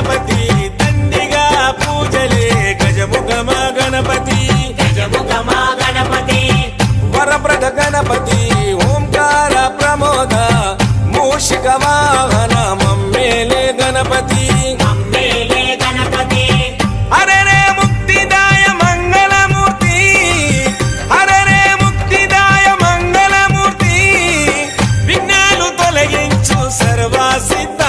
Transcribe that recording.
గణపతి దండిగా పూజలే గజముఖమ గణపతి వరప్రద గణపతి ఓంకార ప్రమోద మూషిక వాహన మమ్మేలే గణపతి హరే రే ముక్తిదాయ మంగళమూర్తి హరే రే ముక్తిదాయ మంగళమూర్తి విఘ్నాలు తొలగించు సర్వసిద్ధ